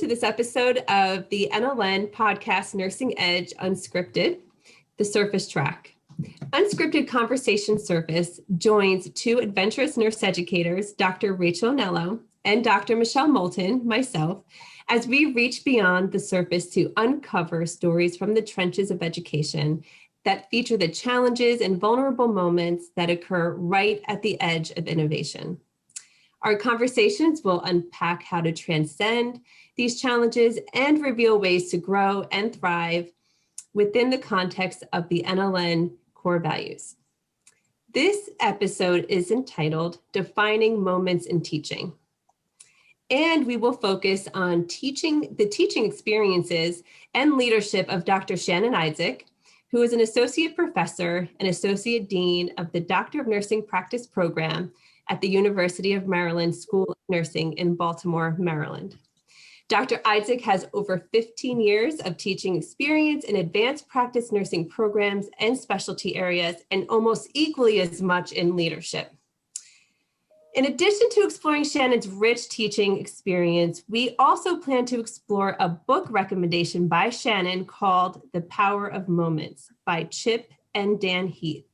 this episode of the NLN podcast Nursing Edge Unscripted, the Surface Track. Unscripted Conversation Surface joins two adventurous nurse educators, Dr. Rachel Nello and Dr. Michelle Moulton, myself, as we reach beyond the surface to uncover stories from the trenches of education that feature the challenges and vulnerable moments that occur right at the edge of innovation. Our conversations will unpack how to transcend these challenges and reveal ways to grow and thrive within the context of the NLN core values. This episode is entitled Defining Moments in Teaching. And we will focus on the teaching experiences and leadership of Dr. Shannon Idzik, who is an associate professor and associate dean of the Doctor of Nursing Practice program at the University of Maryland School of Nursing in Baltimore, Maryland. Dr. Idzik has over 15 years of teaching experience in advanced practice nursing programs and specialty areas, and almost equally as much in leadership. In addition to exploring Shannon's rich teaching experience, we also plan to explore a book recommendation by Shannon called The Power of Moments by Chip and Dan Heath.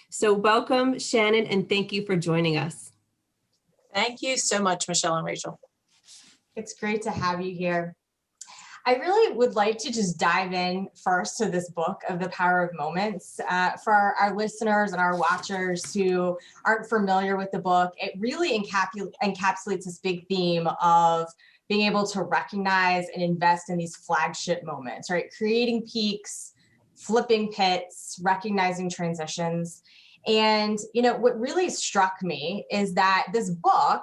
So welcome, Shannon, and thank you for joining us. Thank you so much, Michelle and Rachel. It's great to have you here. I really would like to just dive in first to this book of The Power of Moments. For our listeners and our watchers who aren't familiar with the book, it really encapsulates this big theme of being able to recognize and invest in these flagship moments, right? Creating peaks, flipping pits, recognizing transitions. And, what really struck me is that this book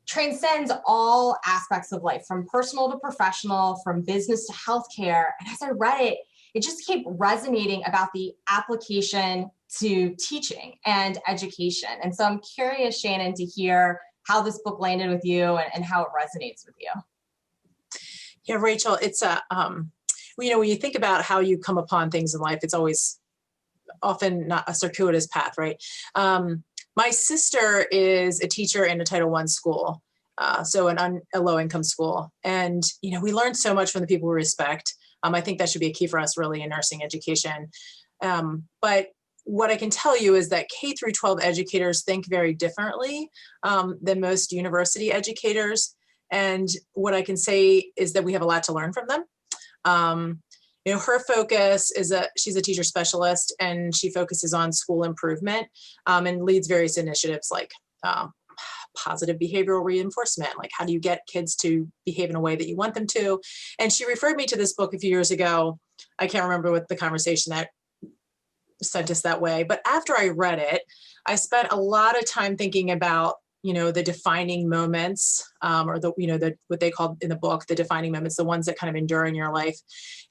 transcends all aspects of life, from personal to professional, from business to healthcare. And as I read it, it just kept resonating about the application to teaching and education. And so I'm curious, Shannon, to hear how this book landed with you and how it resonates with you. Yeah, Rachel, it's when you think about how you come upon things in life, it's always often not a circuitous path, right? My sister is a teacher in a Title I school, so a low-income school. And, we learn so much from the people we respect. I think that should be a key for us really in nursing education. But what I can tell you is that K through 12 educators think very differently than most university educators. And what I can say is that we have a lot to learn from them. Her focus is she's a teacher specialist, and she focuses on school improvement and leads various initiatives like positive behavioral reinforcement, like how do you get kids to behave in a way that you want them to. And she referred me to this book a few years ago. I can't remember what the conversation that sent us that way, but after I read it, I spent a lot of time thinking about the defining moments, or what they called in the book, the defining moments, the ones that kind of endure in your life,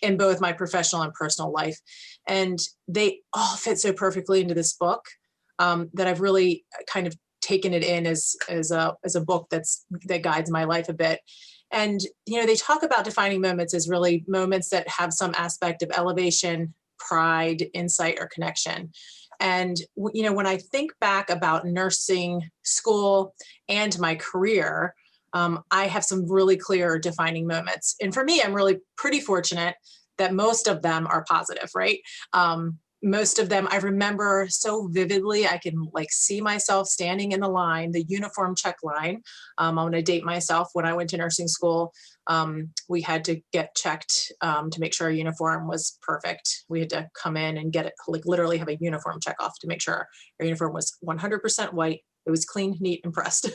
in both my professional and personal life. And they all fit so perfectly into this book that I've really kind of taken it in as a book that guides my life a bit. And, they talk about defining moments as really moments that have some aspect of elevation, pride, insight, or connection. And, when I think back about nursing school and my career, I have some really clear defining moments. And for me, I'm really pretty fortunate that most of them are positive, right? Most of them I remember so vividly. I can see myself standing in the line, the uniform check line. I'm going to date myself. When I went to nursing school, we had to get checked to make sure our uniform was perfect. We had to come in and get it, literally have a uniform check off to make sure our uniform was 100% white. It was clean, neat, and pressed.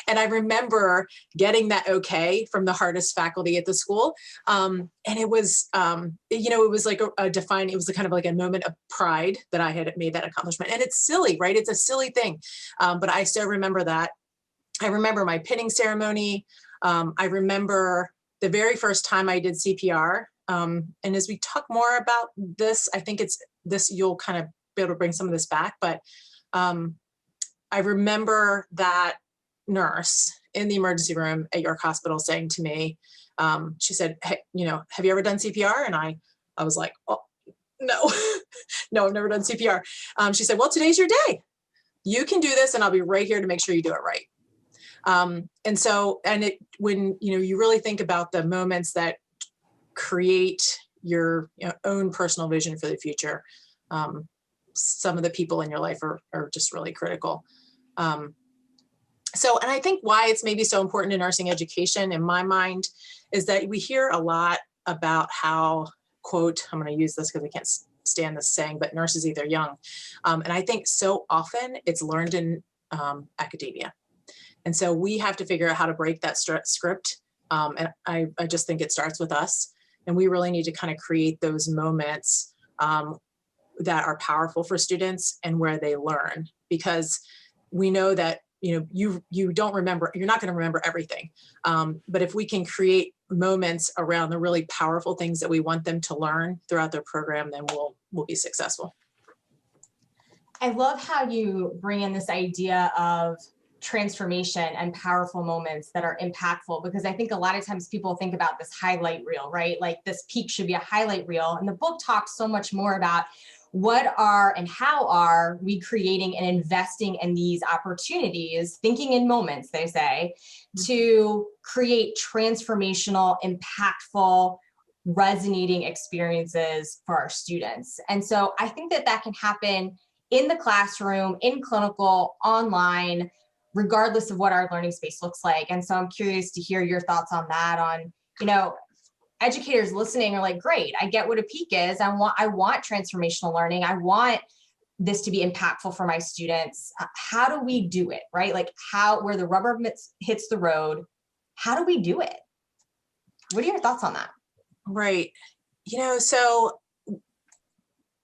And I remember getting that okay from the hardest faculty at the school. And it was, it was like it was kind of like a moment of pride that I had made that accomplishment. And it's silly, right? It's a silly thing. But I still remember that. I remember my pinning ceremony. I remember the very first time I did CPR. And as we talk more about this, I think you'll kind of be able to bring some of this back. But I remember that nurse in the emergency room at York Hospital saying to me, she said, hey, have you ever done CPR? And I was like, oh, no, no, I've never done CPR. She said, well, today's your day. You can do this and I'll be right here to make sure you do it right. When you really think about the moments that create your own personal vision for the future, some of the people in your life are just really critical. And I think why it's maybe so important in nursing education, in my mind, is that we hear a lot about how, quote, I'm going to use this because I can't stand this saying, but nurses either young. And I think so often it's learned in academia. And so we have to figure out how to break that script. And I just think it starts with us. And we really need to kind of create those moments that are powerful for students and where they learn, because we know that you don't remember, you're not going to remember everything. But if we can create moments around the really powerful things that we want them to learn throughout their program, then we'll be successful. I love how you bring in this idea of transformation and powerful moments that are impactful, because I think a lot of times people think about this highlight reel, right? Like this peak should be a highlight reel. And the book talks so much more about what are and how are we creating and investing in these opportunities, thinking in moments, they say, to create transformational, impactful, resonating experiences for our students. And so I think that can happen in the classroom, in clinical, online, regardless of what our learning space looks like. And so I'm curious to hear your thoughts on that, on, educators listening are like, great, I get what a peak is. I want transformational learning. I want this to be impactful for my students. How do we do it, right? Like where the rubber hits the road, how do we do it? What are your thoughts on that? Right. So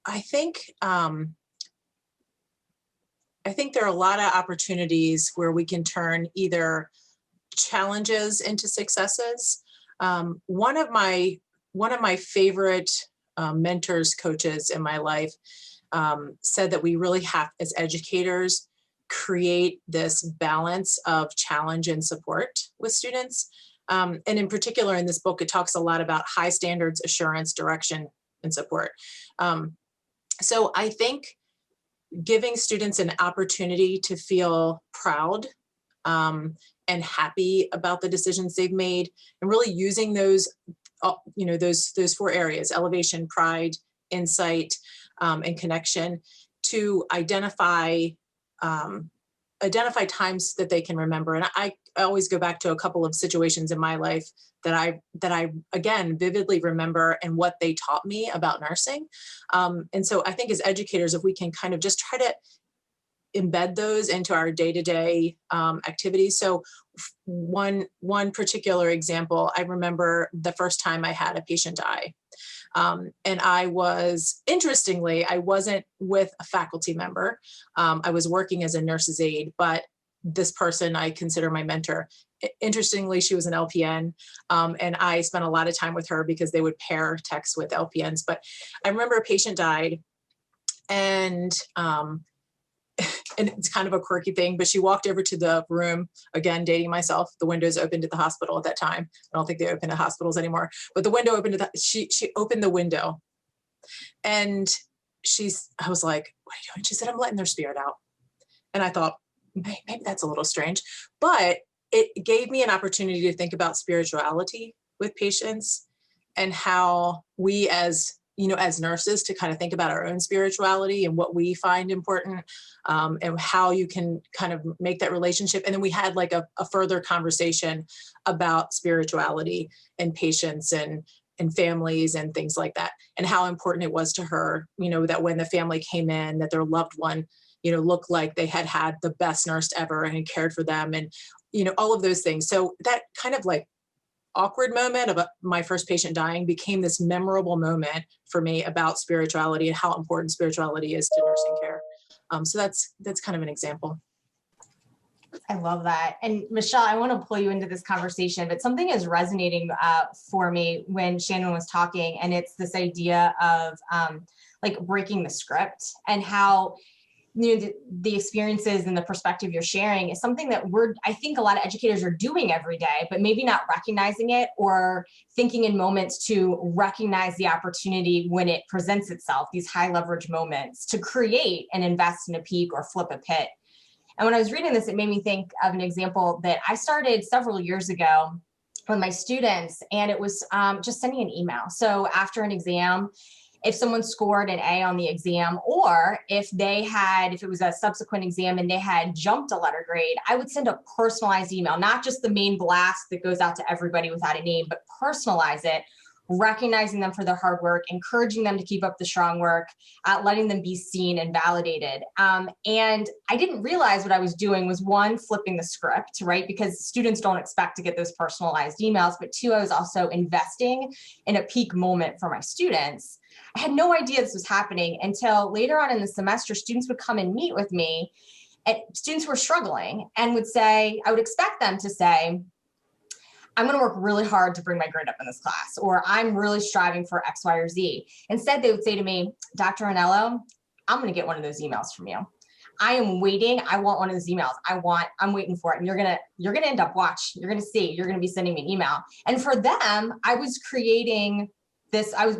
I think there are a lot of opportunities where we can turn either challenges into successes. One of my favorite mentors, coaches in my life said that we really have, as educators, create this balance of challenge and support with students. And in particular, in this book, it talks a lot about high standards, assurance, direction, and support. So I think giving students an opportunity to feel proud and happy about the decisions they've made, and really using those 4 areas: elevation, pride, insight, and connection, to identify times that they can remember. And I always go back to a couple of situations in my life that I again vividly remember, and what they taught me about nursing. And so I think as educators, if we can kind of just try to embed those into our day-to-day activities. So one particular example, I remember the first time I had a patient die. And I wasn't with a faculty member. I was working as a nurse's aide, but this person I consider my mentor. Interestingly, she was an LPN, and I spent a lot of time with her because they would pair techs with LPNs. But I remember a patient died, and it's kind of a quirky thing, but she walked over to the room, again, dating myself. The windows opened at the hospital at that time. I don't think they open at hospitals anymore, but the window opened. She opened the window, and I was like, what are you doing? She said, I'm letting their spirit out. And I thought, maybe that's a little strange, but it gave me an opportunity to think about spirituality with patients, and how we as nurses, to kind of think about our own spirituality and what we find important, and how you can kind of make that relationship. And then we had like a further conversation about spirituality and patients and families and things like that, and how important it was to her, that when the family came in, that their loved one, looked like they had the best nurse ever and had cared for them, and, all of those things. So that kind of like awkward moment of my first patient dying became this memorable moment for me about spirituality and how important spirituality is to nursing care. So that's kind of an example. I love that. And Michelle, I want to pull you into this conversation, but something is resonating for me when Shannon was talking, and it's this idea of like breaking the script, and how the experiences and the perspective you're sharing is something that I think a lot of educators are doing every day, but maybe not recognizing it, or thinking in moments to recognize the opportunity when it presents itself, these high leverage moments to create and invest in a peak or flip a pit. And when I was reading this, it made me think of an example that I started several years ago with my students, and it was just sending an email. So after an exam, if someone scored an A on the exam, or if it was a subsequent exam and they had jumped a letter grade, I would send a personalized email, not just the main blast that goes out to everybody without a name, but personalize it, recognizing them for their hard work, encouraging them to keep up the strong work, letting them be seen and validated. And I didn't realize what I was doing was, one, flipping the script, right? Because students don't expect to get those personalized emails, but two, I was also investing in a peak moment for my students. I had no idea this was happening until later on in the semester, students would come and meet with me, and students were struggling and would say, I would expect them to say, I'm going to work really hard to bring my grade up in this class, or I'm really striving for X, Y, or Z. Instead, they would say to me, Dr. Anello, I'm going to get one of those emails from you. I am waiting. I want one of those emails. I'm waiting for it. And you're going to end up you're going to see, you're going to be sending me an email. And for them, I was creating this. I was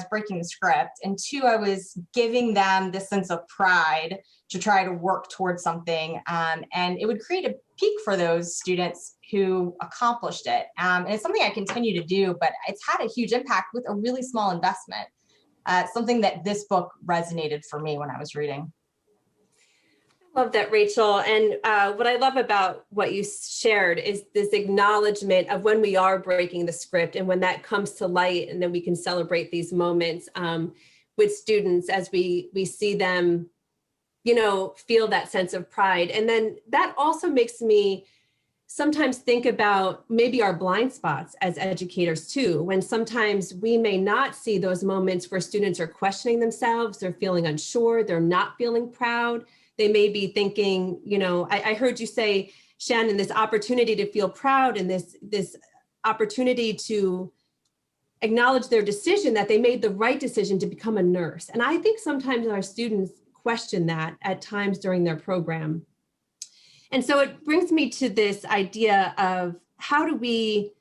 breaking the script, and two, I was giving them this sense of pride to try to work towards something. And it would create a peak for those students who accomplished it. And it's something I continue to do, but it's had a huge impact with a really small investment. Something that this book resonated for me when I was reading. Love that, Rachel. And what I love about what you shared is this acknowledgement of when we are breaking the script, and when that comes to light, and then we can celebrate these moments with students as we see them, feel that sense of pride. And then that also makes me sometimes think about maybe our blind spots as educators too, when sometimes we may not see those moments where students are questioning themselves, they're feeling unsure, they're not feeling proud. They may be thinking, I heard you say, Shannon, this opportunity to feel proud, and this opportunity to acknowledge their decision, that they made the right decision to become a nurse. And I think sometimes our students question that at times during their program. And so it brings me to this idea of, how do we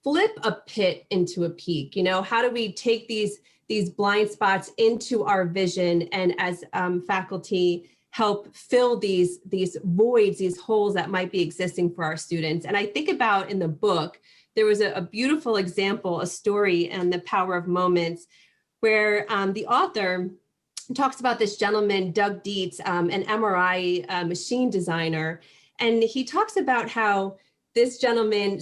flip a pit into a peak? How do we take these blind spots into our vision, and as faculty help fill these voids, these holes that might be existing for our students? And I think about, in the book, there was a beautiful example, a story in The Power of Moments, where the author talks about this gentleman, Doug Dietz, an MRI machine designer. And he talks about how this gentleman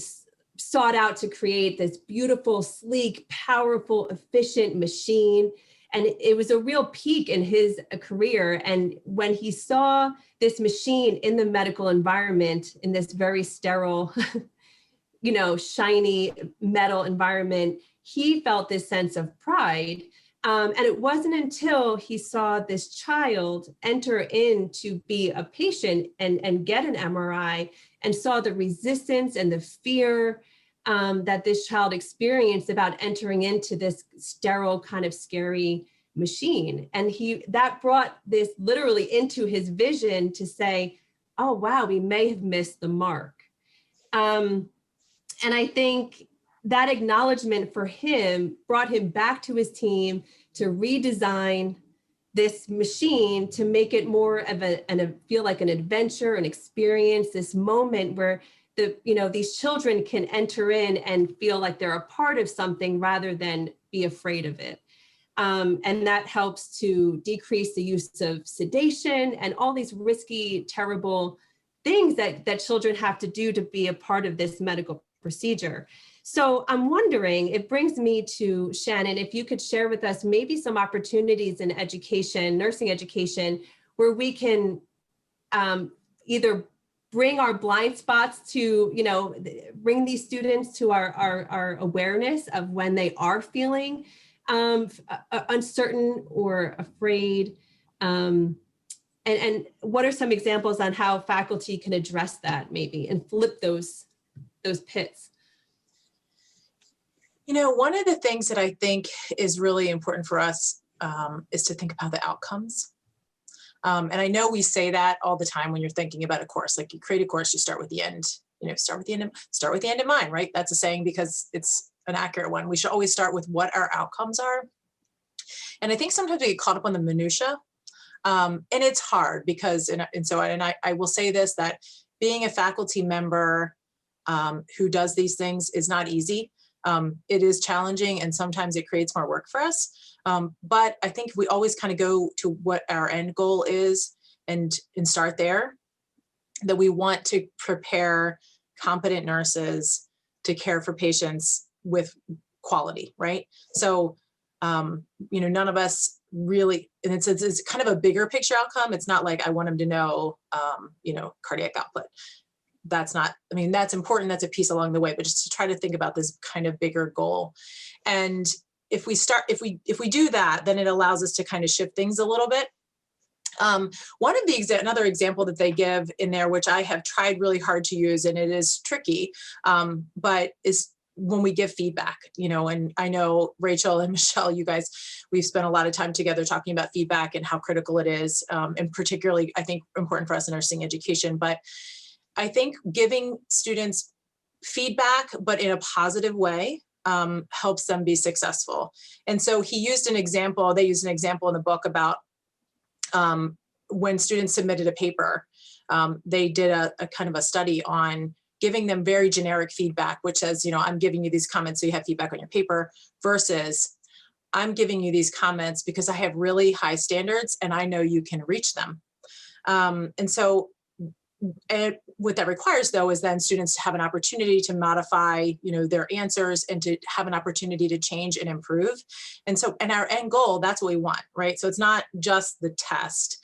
sought out to create this beautiful, sleek, powerful, efficient machine. And it was a real peak in his career. And when he saw this machine in the medical environment, in this very sterile, shiny metal environment, he felt this sense of pride. And it wasn't until he saw this child enter in to be a patient and get an MRI, and saw the resistance and the fear that this child experienced about entering into this sterile, kind of scary machine. And that brought this literally into his vision to say, oh, wow, we may have missed the mark. And I think that acknowledgement for him brought him back to his team to redesign this machine to make it more of feel like an adventure, an experience, this moment where these children can enter in and feel like they're a part of something rather than be afraid of it. And that helps to decrease the use of sedation and all these risky, terrible things that children have to do to be a part of this medical procedure. So I'm wondering, it brings me to Shannon, if you could share with us maybe some opportunities in education, nursing education, where we can either bring our blind spots to, bring these students to our awareness of when they are feeling uncertain or afraid. And what are some examples on how faculty can address that maybe and flip those pits? One of the things that I think is really important for us is to think about the outcomes. And I know we say that all the time when you're thinking about a course. Like, you create a course, you start with the end. Start with the end in mind, right? That's a saying because it's an accurate one. We should always start with what our outcomes are. And I think sometimes we get caught up on the minutia. And it's hard because, I will say this, that being a faculty member who does these things is not easy. It is challenging, and sometimes it creates more work for us. But I think we always kind of go to what our end goal is and start there, that we want to prepare competent nurses to care for patients with quality, right? So, none of us really, and it's kind of a bigger picture outcome. It's not like I want them to know, cardiac output. That's not, that's important. That's a piece along the way, but just to try to think about this kind of bigger goal. And if we do that, then it allows us to kind of shift things a little bit. Another example that they give in there, which I have tried really hard to use, and it is tricky, but is when we give feedback, and I know Rachel and Michelle, you guys, we've spent a lot of time together talking about feedback and how critical it is, and particularly, I think, important for us in nursing education. But I think giving students feedback, but in a positive way, helps them be successful. And so they used an example in the book about when students submitted a paper, they did a kind of a study on giving them very generic feedback, which says, I'm giving you these comments so you have feedback on your paper, versus I'm giving you these comments because I have really high standards and I know you can reach them. And what that requires, though, is then students have an opportunity to modify, their answers and to have an opportunity to change and improve. And our end goal, that's what we want, right? So it's not just the test.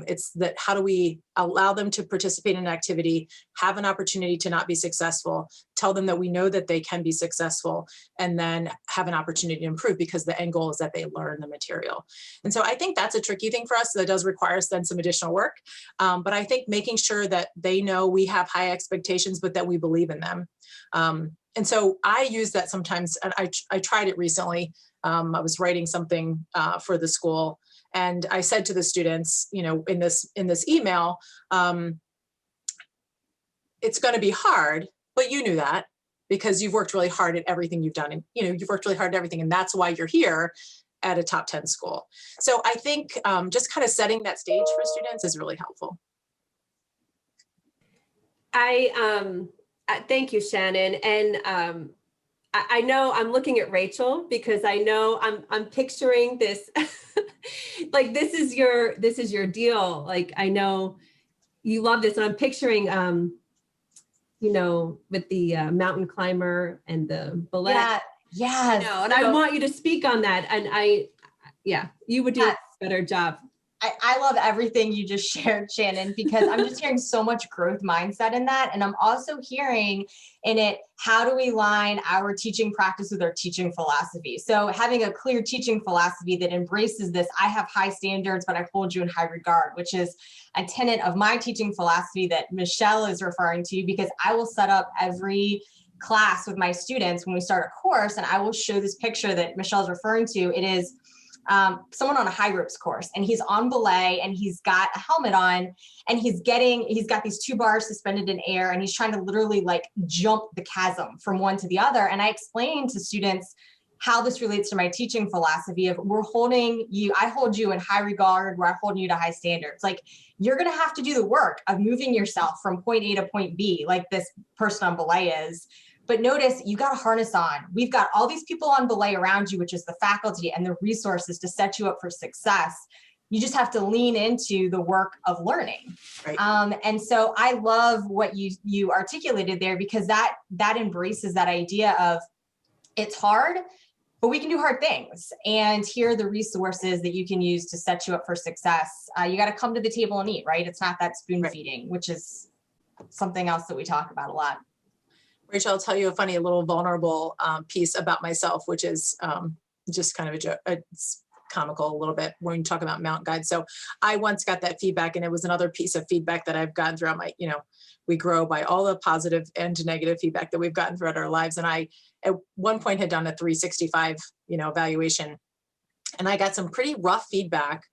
It's that how do we allow them to participate in an activity, have an opportunity to not be successful, tell them that we know that they can be successful, and then have an opportunity to improve, because the end goal is that they learn the material. And so I think that's a tricky thing for us. That does require us then some additional work. But I think making sure that they know we have high expectations, but that we believe in them. And so I use that sometimes, and I tried it recently. I was writing something for the school, and I said to the students, in this email, it's going to be hard, but you knew that because you've worked really hard at everything you've done, and you've worked really hard at everything, and that's why you're here at a top 10 school. So I think just kind of setting that stage for students is really helpful. Thank you, Shannon. And I know I'm looking at Rachel, because I know I'm picturing this, like, this is your deal. Like, I know you love this, and I'm picturing, with the mountain climber and the ballet. Yeah. Yes. And I want you to speak on that. And you would do a better job. I love everything you just shared, Shannon, because I'm just hearing so much growth mindset in that. And I'm also hearing in it, how do we line our teaching practice with our teaching philosophy? So having a clear teaching philosophy that embraces this, I have high standards, but I hold you in high regard, which is a tenet of my teaching philosophy that Michelle is referring to, because I will set up every class with my students when we start a course, and I will show this picture that Michelle's referring to. It is someone on a high ropes course, and he's on belay, and he's got a helmet on, and he's got these 2 bars suspended in air, and he's trying to literally like jump the chasm from one to the other. And I explain to students how this relates to my teaching philosophy of I hold you in high regard, where I hold you to high standards. Like, you're going to have to do the work of moving yourself from point A to point B, like this person on belay is. But notice, you got a harness on. We've got all these people on belay around you, which is the faculty and the resources to set you up for success. You just have to lean into the work of learning. Right. And so I love what you articulated there, because that embraces that idea of, it's hard, but we can do hard things. And here are the resources that you can use to set you up for success. You got to come to the table and eat, right? It's not that spoon feeding, which is something else that we talk about a lot. Rachel, I'll tell you a funny, little vulnerable piece about myself, which is just kind of a joke. It's comical a little bit when you talk about mountain guides. So I once got that feedback, and it was another piece of feedback that I've gotten throughout my, we grow by all the positive and negative feedback that we've gotten throughout our lives. And I, at one point, had done a 365, evaluation, and I got some pretty rough feedback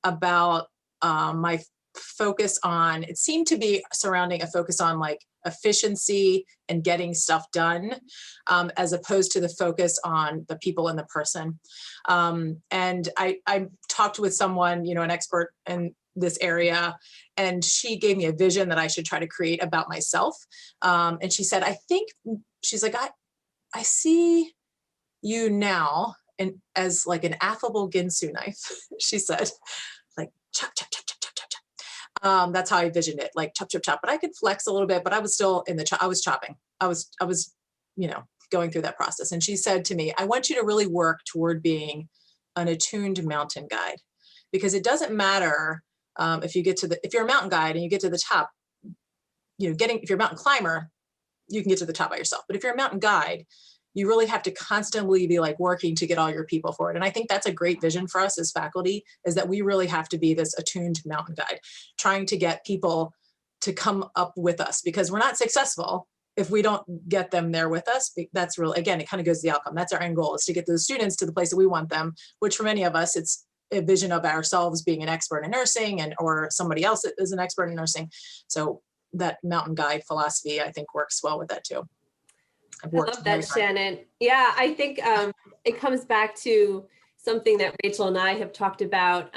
about my focus on, it seemed to be surrounding a focus on like efficiency and getting stuff done, as opposed to the focus on the people and the person. And I talked with someone, an expert in this area, and she gave me a vision that I should try to create about myself. And she said, she's like, I see you now as like an affable Ginsu knife, she said, like chop, chop, chop, chop, chop, chop, chop. That's how I envisioned it, like chop, chop, chop. But I could flex a little bit, but I was still I was chopping. I was, going through that process. And she said to me, I want you to really work toward being an attuned mountain guide, because it doesn't matter if you're a mountain guide and you get to the top, if you're a mountain climber, you can get to the top by yourself. But if you're a mountain guide, you really have to constantly be like working to get all your people forward. And I think that's a great vision for us as faculty, is that we really have to be this attuned mountain guide, trying to get people to come up with us, because we're not successful if we don't get them there with us. That's really, again, it kind of goes to the outcome. That's our end goal, is to get those students to the place that we want them, which for many of us, it's a vision of ourselves being an expert in nursing or somebody else that is an expert in nursing. So that mountain guide philosophy, I think, works well with that too. I love that, Shannon. Yeah, I think it comes back to something that Rachel and I have talked about,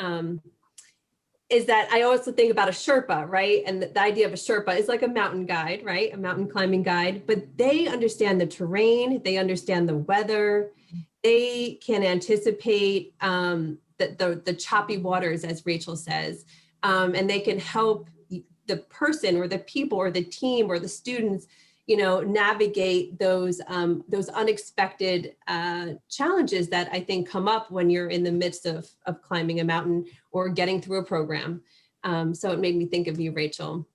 is that I also think about a Sherpa, right? And the idea of a Sherpa is like a mountain guide, right? A mountain climbing guide, but they understand the terrain, they understand the weather, they can anticipate the choppy waters, as Rachel says, and they can help the person or the people or the team or the students navigate those unexpected challenges that I think come up when you're in the midst of climbing a mountain or getting through a program. So it made me think of you, Rachel.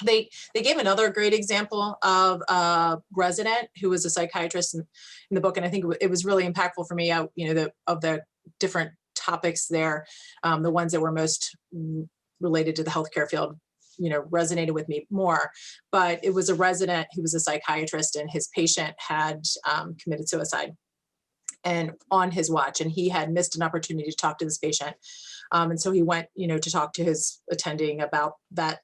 They gave another great example of a resident who was a psychiatrist in the book, and I think it was really impactful for me. Of the different topics there, the ones that were most related to the healthcare field, resonated with me more. But it was a resident who was a psychiatrist, and his patient had committed suicide, and on his watch, and he had missed an opportunity to talk to this patient. And so he went, to talk to his attending about that,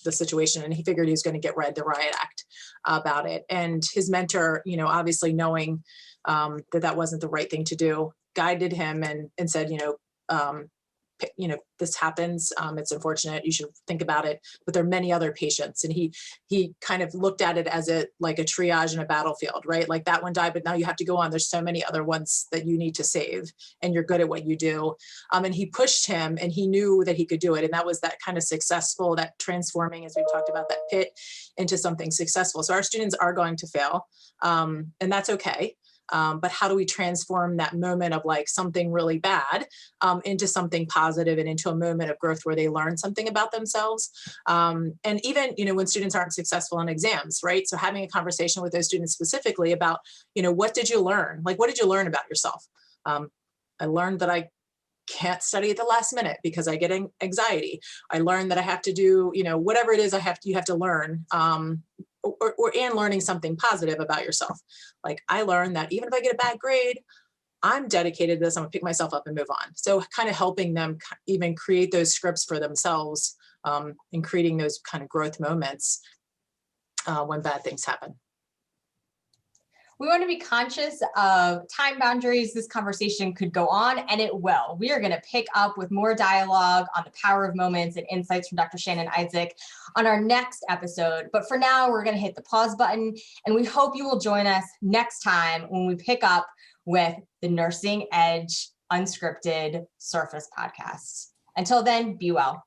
the situation, and he figured he was going to get read the riot act about it. And his mentor, obviously knowing that wasn't the right thing to do, guided him and said, this happens. It's unfortunate. You should think about it. But there are many other patients. And he kind of looked at it as like a triage in a battlefield, right? Like that one died, but now you have to go on. There's so many other ones that you need to save, and you're good at what you do. And he pushed him, and he knew that he could do it. And that was that kind of successful, that transforming, as we talked about, that pit into something successful. So our students are going to fail, and that's okay. But how do we transform that moment of like something really bad into something positive and into a moment of growth where they learn something about themselves? And even, when students aren't successful in exams, right? So having a conversation with those students specifically about, what did you learn? Like, what did you learn about yourself? I learned that I can't study at the last minute because I get anxiety. I learned that I have to do, whatever it is you have to learn. And learning something positive about yourself. Like, I learned that even if I get a bad grade, I'm dedicated to this. I'm gonna pick myself up and move on. So kind of helping them even create those scripts for themselves, and creating those kind of growth moments when bad things happen. We want to be conscious of time boundaries. This conversation could go on, and it will. We are going to pick up with more dialogue on the power of moments and insights from Dr. Shannon Idzik on our next episode. But for now, we're going to hit the pause button, and we hope you will join us next time when we pick up with the Nursing Edge Unscripted Surface podcast. Until then, be well.